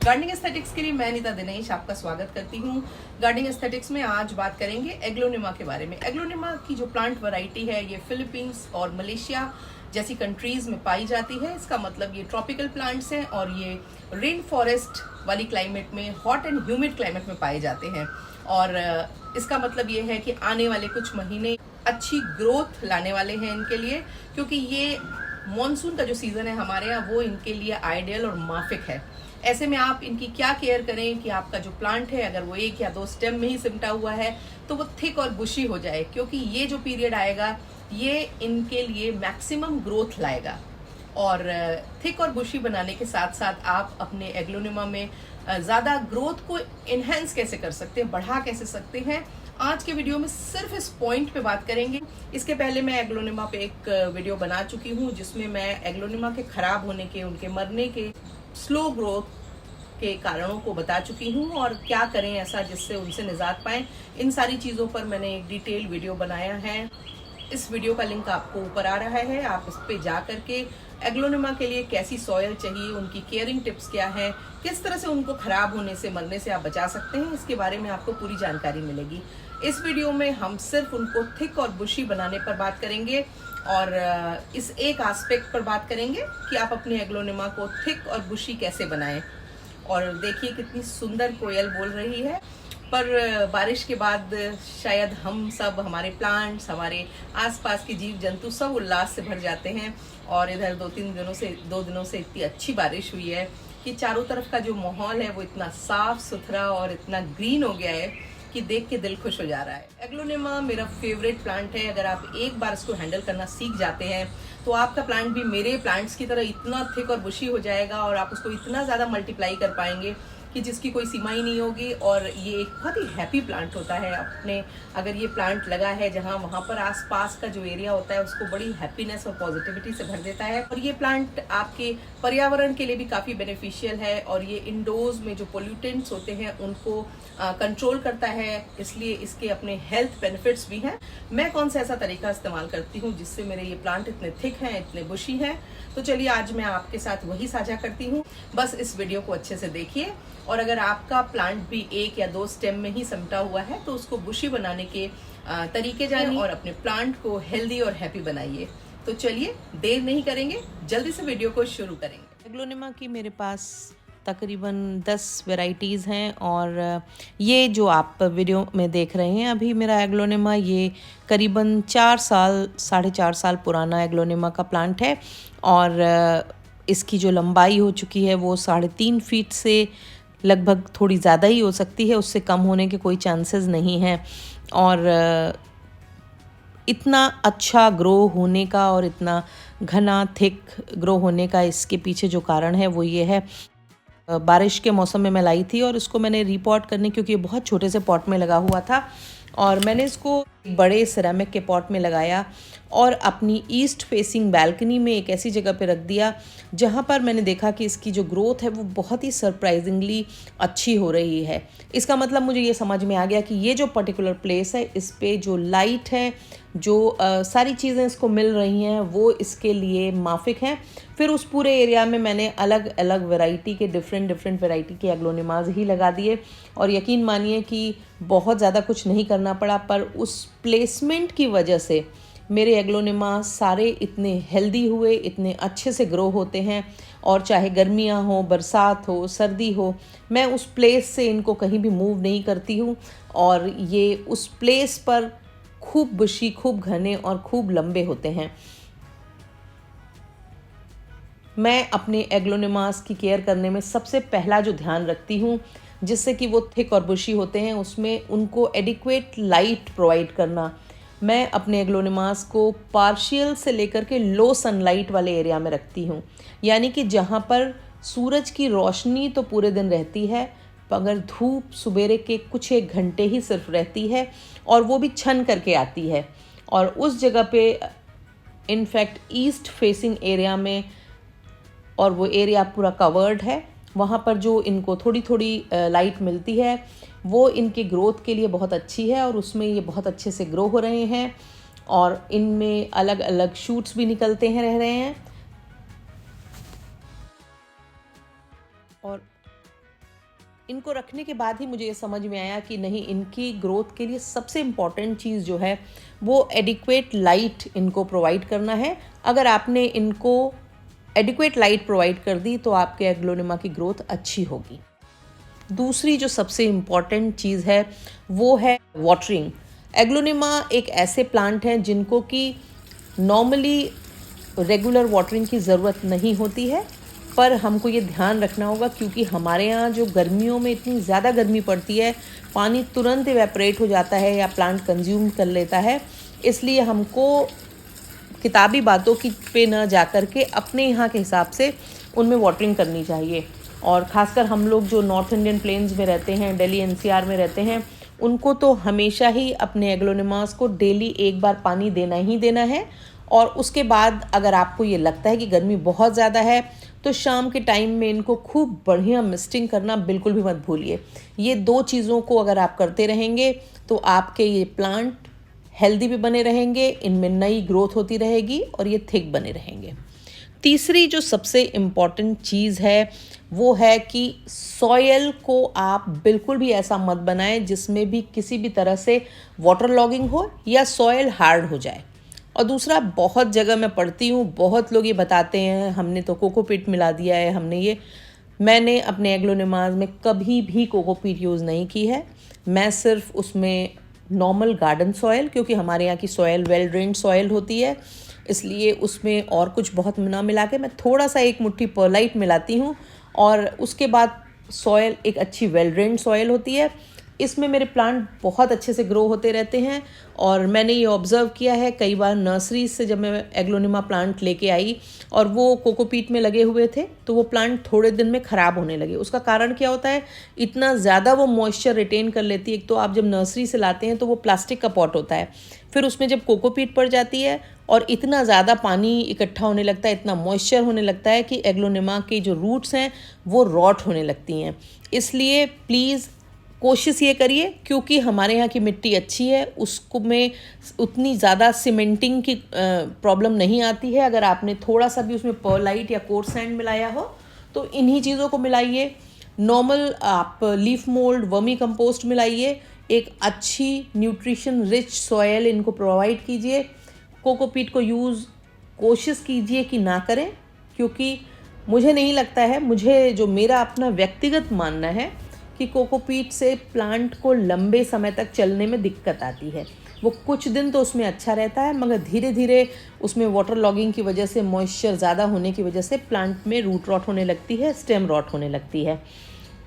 Gardening aesthetics के लिए मैं अनीता दिनेश आपका स्वागत करती हूँ। गार्डनिंग एस्थेटिक्स में आज बात करेंगे एग्लोनिमा के बारे में। एग्लोनिमा की जो प्लांट वैरायटी है ये फिलीपींस और मलेशिया जैसी कंट्रीज में पाई जाती है। इसका मतलब ये ट्रॉपिकल प्लांट्स हैं और ये रेन फॉरेस्ट वाली क्लाइमेट में, हॉट एंड ह्यूमिड क्लाइमेट में पाए जाते हैं। और इसका मतलब ये है कि आने वाले कुछ महीने अच्छी ग्रोथ लाने वाले हैं इनके लिए, क्योंकि ये मॉनसून का जो सीज़न है हमारे यहाँ वो इनके लिए आइडियल और माफिक है। ऐसे में आप इनकी क्या केयर करें कि आपका जो प्लांट है अगर वो 1 या 2 स्टेम में ही सिमटा हुआ है तो वो थिक और बुशी हो जाए, क्योंकि ये जो पीरियड आएगा ये इनके लिए मैक्सिमम ग्रोथ लाएगा। और थिक और बुशी बनाने के साथ साथ आप अपने एग्लोनिमा में ज़्यादा ग्रोथ को इन्हेंस कैसे कर सकते हैं, बढ़ा कैसे सकते हैं, आज के वीडियो में सिर्फ इस पॉइंट पे बात करेंगे। इसके पहले मैं एग्लोनिमा पे एक वीडियो बना चुकी हूँ जिसमें मैं एग्लोनिमा के खराब होने के, उनके मरने के, स्लो ग्रोथ के कारणों को बता चुकी हूँ और क्या करें ऐसा जिससे उनसे निजात पाएं। इन सारी चीज़ों पर मैंने एक डिटेल वीडियो बनाया है। इस वीडियो का लिंक आपको ऊपर आ रहा है, आप इस पे जा करके एग्लोनिमा के लिए कैसी सॉयल चाहिए, उनकी केयरिंग टिप्स क्या है, किस तरह से उनको खराब होने से, मरने से आप बचा सकते हैं, इसके बारे में आपको पूरी जानकारी मिलेगी। इस वीडियो में हम सिर्फ उनको थिक और बुशी बनाने पर बात करेंगे और इस एक एस्पेक्ट पर बात करेंगे कि आप अपने एग्लोनिमा को थिक और बुशी कैसे बनाएं। और देखिए कितनी सुंदर कोयल बोल रही है। पर बारिश के बाद शायद हम सब, हमारे प्लांट्स, हमारे आसपास के जीव जंतु सब उल्लास से भर जाते हैं। और इधर 2 दिनों से इतनी अच्छी बारिश हुई है कि चारों तरफ का जो माहौल है वो इतना साफ सुथरा और इतना ग्रीन हो गया है कि देख के दिल खुश हो जा रहा है। एग्लोनिमा मेरा फेवरेट प्लांट है। अगर आप एक बार इसको हैंडल करना सीख जाते हैं तो आपका प्लांट भी मेरे प्लांट्स की तरह इतना थिक और बुशी हो जाएगा और आप उसको इतना ज़्यादा मल्टीप्लाई कर पाएंगे कि जिसकी कोई सीमा ही नहीं होगी। और ये एक बहुत ही हैप्पी प्लांट होता है। अपने अगर ये प्लांट लगा है जहाँ, वहाँ पर आसपास का जो एरिया होता है उसको बड़ी हैप्पीनेस और पॉजिटिविटी से भर देता है। और ये प्लांट आपके पर्यावरण के लिए भी काफ़ी बेनिफिशियल है और ये इंडोर्स में जो पोल्यूटेंट्स होते हैं उनको कंट्रोल करता है, इसलिए इसके अपने हेल्थ बेनिफिट्स भी हैं। मैं कौन सा ऐसा तरीका इस्तेमाल करती हूँ जिससे मेरे ये प्लांट इतने थिक हैं, इतने बुशी हैं, तो चलिए आज मैं आपके साथ वही साझा करती हूँ। बस इस वीडियो को अच्छे से देखिए। और अगर आपका प्लांट भी 1 या 2 स्टेम में ही सिमटा हुआ है तो उसको बुशी बनाने के तरीके जानिए और अपने प्लांट को हेल्दी और हैप्पी बनाइए। तो चलिए देर नहीं करेंगे, जल्दी से वीडियो को शुरू करेंगे। एग्लोनिमा की मेरे पास तकरीबन 10 वैरायटीज़ हैं और ये जो आप वीडियो में देख रहे हैं अभी मेरा एग्लोनिमा, ये करीबन 4 साल, 4.5 साल पुराना एग्लोनिमा का प्लांट है। और इसकी जो लंबाई हो चुकी है वो 3.5 फीट से लगभग थोड़ी ज़्यादा ही हो सकती है, उससे कम होने के कोई चांसेस नहीं हैं। और इतना अच्छा ग्रो होने का और इतना घना थिक ग्रो होने का इसके पीछे जो कारण है वो ये है, बारिश के मौसम में मैं लाई थी और इसको मैंने रीपॉट करने, क्योंकि ये बहुत छोटे से पॉट में लगा हुआ था और मैंने इसको बड़े सिरेमिक के पॉट में लगाया और अपनी ईस्ट फेसिंग बैल्कनी में एक ऐसी जगह पे रख दिया जहाँ पर मैंने देखा कि इसकी जो ग्रोथ है वो बहुत ही सरप्राइजिंगली अच्छी हो रही है। इसका मतलब मुझे ये समझ में आ गया कि ये जो पर्टिकुलर प्लेस है, इस पे जो लाइट है, जो सारी चीज़ें इसको मिल रही हैं वो इसके लिए माफिक हैं। फिर उस पूरे एरिया में मैंने अलग अलग वैरायटी के डिफरेंट वैरायटी के एग्लोनिमाज ही लगा दिए और यकीन मानिए कि बहुत ज़्यादा कुछ नहीं करना पड़ा, पर उस प्लेसमेंट की वजह से मेरे एग्लोनिमा सारे इतने हेल्दी हुए, इतने अच्छे से ग्रो होते हैं। और चाहे गर्मियाँ हो, बरसात हो, सर्दी हो, मैं उस प्लेस से इनको कहीं भी मूव नहीं करती हूँ और ये उस प्लेस पर खूब बुशी, खूब घने और खूब लंबे होते हैं। मैं अपने एग्लोनिमास की केयर करने में सबसे पहला जो ध्यान रखती हूँ जिससे कि वो थिक और बुशी होते हैं, उसमें उनको एडिक्वेट लाइट प्रोवाइड करना। मैं अपने एग्लोनिमास को पार्शियल से लेकर के लो सनलाइट वाले एरिया में रखती हूँ, यानी कि जहाँ पर सूरज की रोशनी तो पूरे दिन रहती है, मगर धूप सुबेरे के कुछ 1 घंटे ही सिर्फ रहती है और वो भी छन करके आती है। और उस जगह पे इनफैक्ट ईस्ट फेसिंग एरिया में, और वो एरिया पूरा कवर्ड है, वहाँ पर जो इनको थोड़ी थोड़ी लाइट मिलती है वो इनके ग्रोथ के लिए बहुत अच्छी है और उसमें ये बहुत अच्छे से ग्रो हो रहे हैं और इनमें अलग अलग शूट्स भी निकलते हैं, रह रहे हैं। और इनको रखने के बाद ही मुझे ये समझ में आया कि नहीं, इनकी ग्रोथ के लिए सबसे इम्पॉर्टेंट चीज़ जो है वो एडिक्वेट लाइट इनको प्रोवाइड करना है। अगर आपने इनको एडिक्वेट लाइट प्रोवाइड कर दी तो आपके एग्लोनिमा की ग्रोथ अच्छी होगी। दूसरी जो सबसे इम्पॉर्टेंट चीज़ है वो है वाटरिंग। एग्लोनिमा एक ऐसे प्लांट हैं जिनको कि नॉर्मली रेगुलर वाटरिंग की ज़रूरत नहीं होती है, पर हमको ये ध्यान रखना होगा क्योंकि हमारे यहाँ जो गर्मियों में इतनी ज़्यादा गर्मी पड़ती है, पानी तुरंत इवेपरेट हो जाता है या प्लांट कंज्यूम कर लेता है। इसलिए हमको किताबी बातों की पे न जा कर के अपने यहाँ के हिसाब से उनमें वाटरिंग करनी चाहिए। और ख़ासकर हम लोग जो नॉर्थ इंडियन प्लेन्स में रहते हैं, दिल्ली एनसीआर में रहते हैं, उनको तो हमेशा ही अपने एग्लोनिमास को डेली एक बार पानी देना ही देना है। और उसके बाद अगर आपको ये लगता है कि गर्मी बहुत ज़्यादा है तो शाम के टाइम में इनको खूब बढ़िया मिस्टिंग करना बिल्कुल भी मत भूलिए। ये 2 चीज़ों को अगर आप करते रहेंगे तो आपके ये प्लांट हेल्दी भी बने रहेंगे, इनमें नई ग्रोथ होती रहेगी और ये थिक बने रहेंगे। तीसरी जो सबसे इम्पॉर्टेंट चीज़ है वो है कि सॉयल को आप बिल्कुल भी ऐसा मत बनाएं जिसमें भी किसी भी तरह से वाटर लॉगिंग हो या सॉयल हार्ड हो जाए। और दूसरा, बहुत जगह मैं पढ़ती हूँ, बहुत लोग ये बताते हैं हमने तो कोकोपीट मिला दिया है, हमने ये। मैंने अपने एग्लोनिमास में कभी भी कोकोपीट यूज़ नहीं की है। मैं सिर्फ उसमें नॉर्मल गार्डन सॉयल, क्योंकि हमारे यहाँ की सॉयल वेल ड्रेन्ड सॉयल होती है, इसलिए उसमें और कुछ बहुत ना मिला के मैं थोड़ा सा 1 मुट्ठी परलाइट मिलाती हूँ। और उसके बाद सॉयल एक अच्छी वेल ड्रेन्ड सॉयल होती है। इसमें मेरे प्लांट बहुत अच्छे से ग्रो होते रहते हैं। और मैंने ये ऑब्ज़र्व किया है, कई बार नर्सरी से जब मैं एग्लोनिमा प्लांट लेके आई और वो कोकोपीट में लगे हुए थे तो वो प्लांट थोड़े दिन में ख़राब होने लगे। उसका कारण क्या होता है, इतना ज़्यादा वो मॉइस्चर रिटेन कर लेती है। एक तो आप जब नर्सरी से लाते हैं तो वो प्लास्टिक का पॉट होता है, फिर उसमें जब कोकोपीट पड़ जाती है और इतना ज़्यादा पानी इकट्ठा होने लगता है, इतना मॉइस्चर होने लगता है कि एग्लोनिमा की जो रूट्स हैं वो रॉट होने लगती हैं। इसलिए प्लीज़ कोशिश ये करिए, क्योंकि हमारे यहाँ की मिट्टी अच्छी है, उसको में उतनी ज़्यादा सीमेंटिंग की प्रॉब्लम नहीं आती है। अगर आपने थोड़ा सा भी उसमें परलाइट या कोर्स सैंड मिलाया हो तो इन्हीं चीज़ों को मिलाइए। नॉर्मल आप लीफ मोल्ड, वर्मी कंपोस्ट मिलाइए। एक अच्छी न्यूट्रिशन रिच सॉयल इनको प्रोवाइड कीजिए। कोकोपीट को यूज़ कोशिश कीजिए कि ना करें, क्योंकि मुझे नहीं लगता है, मुझे जो मेरा अपना व्यक्तिगत मानना है कि कोकोपीट से प्लांट को लंबे समय तक चलने में दिक्कत आती है। वो कुछ दिन तो उसमें अच्छा रहता है, मगर धीरे धीरे उसमें वाटर लॉगिंग की वजह से, मॉइस्चर ज़्यादा होने की वजह से प्लांट में रूट रॉट होने लगती है, स्टेम रॉट होने लगती है।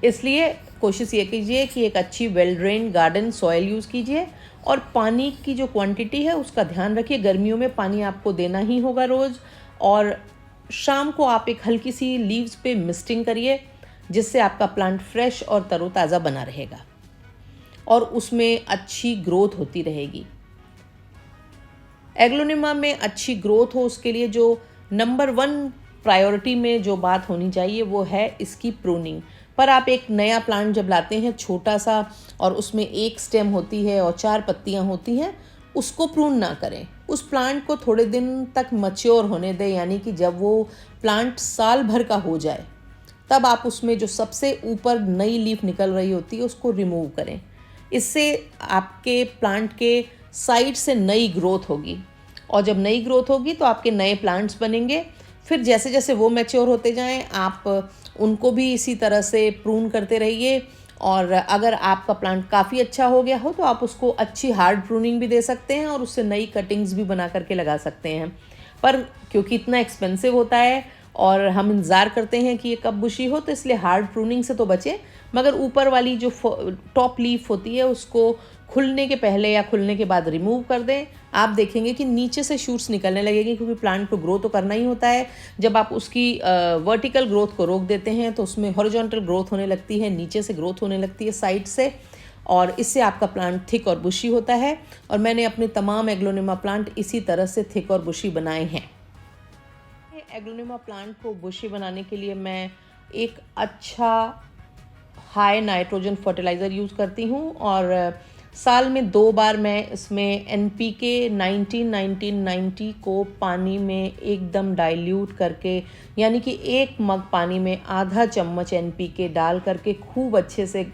इसलिए कोशिश ये कीजिए कि एक अच्छी well drain garden soil use कीजिए और पानी की जो क्वांटिटी है उसका ध्यान रखिए। गर्मियों में पानी आपको देना ही होगा रोज़। और शाम को आप एक हल्की सी लीव्स पे मिस्टिंग करिए, जिससे आपका प्लांट फ्रेश और तरोताज़ा बना रहेगा और उसमें अच्छी ग्रोथ होती रहेगी। एग्लोनिमा में अच्छी ग्रोथ हो उसके लिए जो नंबर 1 प्रायोरिटी में जो बात होनी चाहिए वो है इसकी प्रूनिंग। पर आप एक नया प्लांट जब लाते हैं छोटा सा और उसमें 1 स्टेम होती है और 4 पत्तियां होती हैं, उसको प्रून ना करें। उस प्लांट को थोड़े दिन तक मैच्योर होने दें, यानी कि जब वो प्लांट साल भर का हो जाए तब आप उसमें जो सबसे ऊपर नई लीफ निकल रही होती है उसको रिमूव करें। इससे आपके प्लांट के साइड से नई ग्रोथ होगी और जब नई ग्रोथ होगी तो आपके नए प्लांट्स बनेंगे। फिर जैसे जैसे वो मैच्योर होते जाएं आप उनको भी इसी तरह से प्रून करते रहिए। और अगर आपका प्लांट काफ़ी अच्छा हो गया हो तो आप उसको अच्छी हार्ड प्रूनिंग भी दे सकते हैं और उससे नई कटिंग्स भी बना करके लगा सकते हैं। पर क्योंकि इतना एक्सपेंसिव होता है और हम इंतज़ार करते हैं कि ये कब बुशी हो, तो इसलिए हार्ड प्रूनिंग से तो बचें, मगर ऊपर वाली जो टॉप लीफ होती है उसको खुलने के पहले या खुलने के बाद रिमूव कर दें। आप देखेंगे कि नीचे से शूट्स निकलने लगेंगे, क्योंकि प्लांट को ग्रो तो करना ही होता है। जब आप उसकी वर्टिकल ग्रोथ को रोक देते हैं तो उसमें हॉरिजॉन्टल ग्रोथ होने लगती है, नीचे से ग्रोथ होने लगती है साइड से, और इससे आपका प्लांट थिक और बुशी होता है। और मैंने अपने तमाम एग्लोनिमा प्लांट इसी तरह से थिक और बुशी बनाए हैं। एग्लोनिमा प्लांट को बुशी बनाने के लिए मैं एक अच्छा हाई नाइट्रोजन फर्टिलाइज़र यूज़ करती हूँ और साल में 2 बार मैं इसमें NPK 19-19-90 को पानी में एकदम डाइल्यूट करके, यानी कि 1 मग पानी में आधा चम्मच NPK डाल करके खूब अच्छे से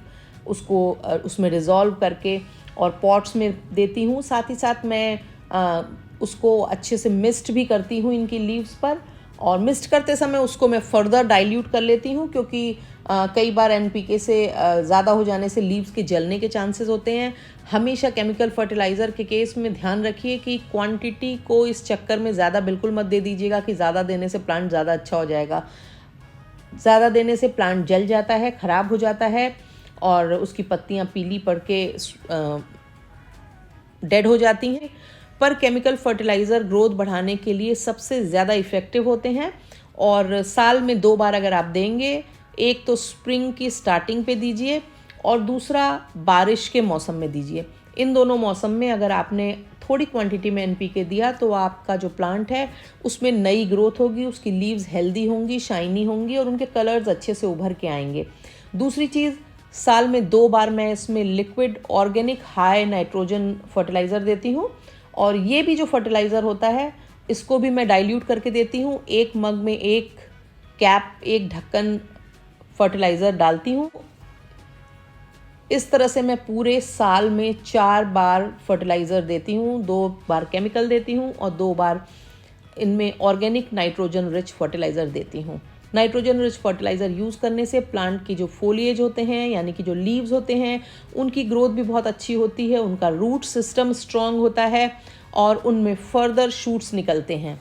उसको उसमें डिज़ोल्व करके और पॉट्स में देती हूँ। साथ ही साथ मैं उसको अच्छे से मिस्ट भी करती हूँ इनकी लीव्स पर, और मिस्ट करते समय उसको मैं फर्दर डाइल्यूट कर लेती हूँ, क्योंकि कई बार NPK से ज़्यादा हो जाने से लीव्स के जलने के चांसेस होते हैं। हमेशा केमिकल फर्टिलाइज़र के केस में ध्यान रखिए कि क्वांटिटी को इस चक्कर में ज़्यादा बिल्कुल मत दे दीजिएगा कि ज़्यादा देने से प्लांट ज़्यादा अच्छा हो जाएगा। ज़्यादा देने से प्लांट जल जाता है, ख़राब हो जाता है और उसकी पत्तियाँ पीली पड़ के डेड हो जाती हैं। पर केमिकल फर्टिलाइज़र ग्रोथ बढ़ाने के लिए सबसे ज़्यादा इफ़ेक्टिव होते हैं, और साल में 2 बार अगर आप देंगे, एक तो स्प्रिंग की स्टार्टिंग पे दीजिए और दूसरा बारिश के मौसम में दीजिए। इन दोनों मौसम में अगर आपने थोड़ी क्वांटिटी में NPK दिया तो आपका जो प्लांट है उसमें नई ग्रोथ होगी, उसकी लीव्स हेल्दी होंगी, शाइनी होंगी और उनके कलर्स अच्छे से उभर के आएंगे। दूसरी चीज़, साल में 2 बार मैं इसमें liquid organic high nitrogen fertiliser देती हूँ, और ये भी जो फर्टिलाइज़र होता है इसको भी मैं डाइल्यूट करके देती हूँ। 1 मग में 1 कैप, 1 ढक्कन फर्टिलाइज़र डालती हूँ। इस तरह से मैं पूरे साल में 4 बार फर्टिलाइज़र देती हूँ, 2 बार केमिकल देती हूँ और 2 बार इनमें ऑर्गेनिक नाइट्रोजन रिच फर्टिलाइज़र देती हूँ। नाइट्रोजन रिच फर्टिलाइज़र यूज़ करने से प्लांट की जो फोलिएज होते हैं, यानी कि जो लीव्स होते हैं, उनकी ग्रोथ भी बहुत अच्छी होती है, उनका रूट सिस्टम स्ट्रॉन्ग होता है और उनमें फर्दर शूट्स निकलते हैं।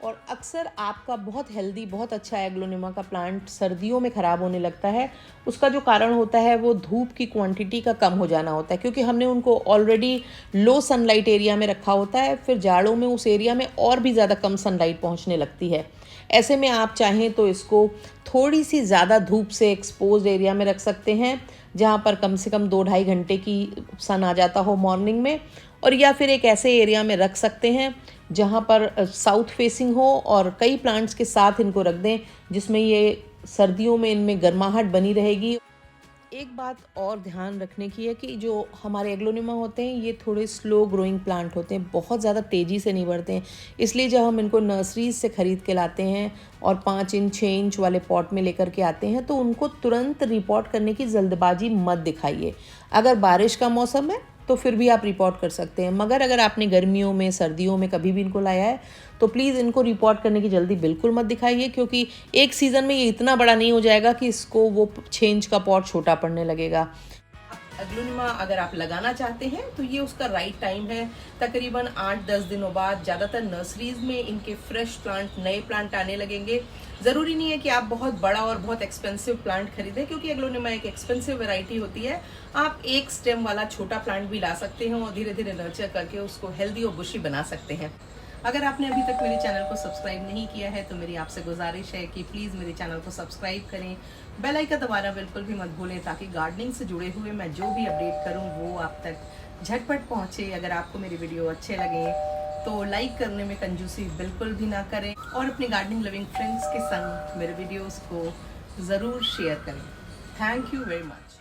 और अक्सर आपका बहुत हेल्दी, बहुत अच्छा एग्लोनिमा का प्लांट सर्दियों में ख़राब होने लगता है। उसका जो कारण होता है वो धूप की क्वांटिटी का कम हो जाना होता है, क्योंकि हमने उनको ऑलरेडी लो सनलाइट एरिया में रखा होता है। फिर जाड़ों में उस एरिया में और भी ज़्यादा कम सनलाइट पहुंचने लगती है। ऐसे में आप चाहें तो इसको थोड़ी सी ज़्यादा धूप से एक्सपोज एरिया में रख सकते हैं, जहाँ पर कम से कम 2-2.5 घंटे की सन आ जाता हो मॉर्निंग में, और या फिर एक ऐसे एरिया में रख सकते हैं जहाँ पर साउथ फेसिंग हो, और कई प्लांट्स के साथ इनको रख दें जिसमें ये सर्दियों में इनमें गर्माहट बनी रहेगी। एक बात और ध्यान रखने की है कि जो हमारे एग्लोनिमा होते हैं ये थोड़े स्लो ग्रोइंग प्लांट होते हैं, बहुत ज़्यादा तेज़ी से नहीं बढ़ते हैं। इसलिए जब हम इनको नर्सरीज से ख़रीद के लाते हैं और 5 इंच 6 इंच वाले पॉट में लेकर के आते हैं, तो उनको तुरंत रिपोर्ट करने की जल्दबाजी मत दिखाइए। अगर बारिश का मौसम है तो फिर भी आप रिपोर्ट कर सकते हैं, मगर अगर आपने गर्मियों में, सर्दियों में कभी भी इनको लाया है तो प्लीज़ इनको रिपोर्ट करने की जल्दी बिल्कुल मत दिखाइए, क्योंकि एक सीज़न में ये इतना बड़ा नहीं हो जाएगा कि इसको वो 6 इंच का पॉट छोटा पड़ने लगेगा। एग्लोनिमा अगर आप लगाना चाहते हैं तो ये उसका राइट टाइम है। तकरीबन 8-10 दिनों बाद ज़्यादातर नर्सरीज में इनके फ्रेश प्लांट, नए प्लांट आने लगेंगे। ज़रूरी नहीं है कि आप बहुत बड़ा और बहुत एक्सपेंसिव प्लांट खरीदें, क्योंकि एग्लोनिमा एक एक्सपेंसिव वैरायटी होती है। आप एक स्टेम वाला छोटा प्लांट भी ला सकते हैं और धीरे धीरे नर्चर करके उसको हेल्दी और बुशी बना सकते हैं। अगर आपने अभी तक मेरे चैनल को सब्सक्राइब नहीं किया है तो मेरी आपसे गुजारिश है कि प्लीज़ मेरे चैनल को सब्सक्राइब करें, बेल आइकन दबाना बिल्कुल भी मत भूलें, ताकि गार्डनिंग से जुड़े हुए मैं जो भी अपडेट करूं वो आप तक झटपट पहुंचे। अगर आपको मेरे वीडियो अच्छे लगे तो लाइक करने में कंजूसी बिल्कुल भी ना करें, और अपने गार्डनिंग लविंग फ्रेंड्स के संग मेरे वीडियोज़ को ज़रूर शेयर करें। Thank you very much.